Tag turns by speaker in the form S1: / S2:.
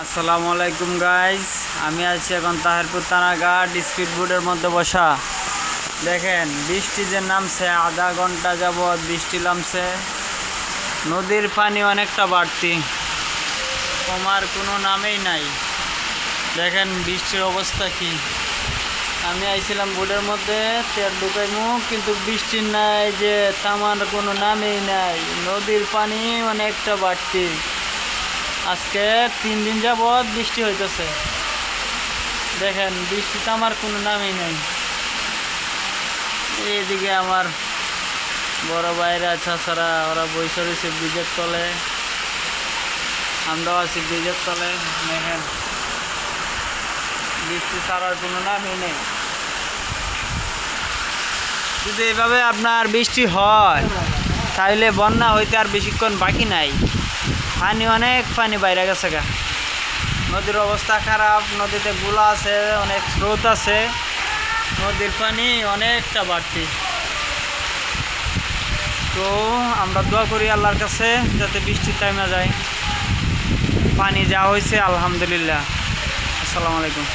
S1: আসসালামু আলাইকুম গাইস, আমি আছি এখন তাহিরপুর থানাঘাট স্পিড বোটের মধ্যে বসা। দেখেন বৃষ্টি যে নামছে, আধা ঘন্টা যাবৎ বৃষ্টি নামছে। নদীর পানি অনেকটা বাড়তি, কমার কোনো নামেই নাই। দেখেন বৃষ্টির অবস্থা কি। আমি আইছিলাম বোটের মধ্যে তেল ঢুকাইমু, কিন্তু বৃষ্টির নাই যে থামার কোনো নামেই নাই। নদীর পানি অনেকটা বাড়তি। আজকে 3 দিন যাবৎ বৃষ্টি হইতেছে। দেখেন বৃষ্টিতে আমার কোনো নামই নেই। এইদিকে আমার বড় ভাইরা চাচারা ওরা বসে রয়েছে ব্রিজের তলে, আমরাও আছি ব্রিজের তলে। দেখেন বৃষ্টি ছাড়ার কোনো নামই নেই। যদি এভাবে আপনার বৃষ্টি হয় তাহলে বন্যা হইতে আর বেশিক্ষণ বাকি নাই। অনেক পানি বাইরে গেছে গা। নদীর অবস্থা খারাপ, নদীতে গুলা আছে, অনেক স্রোত আছে, নদীর পানি অনেকটা বাড়তি। তো আমরা দোয়া করি আল্লাহর কাছে যাতে বৃষ্টির টাইমে যায়। পানি যা হয়েছে আলহামদুলিল্লাহ। আসসালামু আলাইকুম।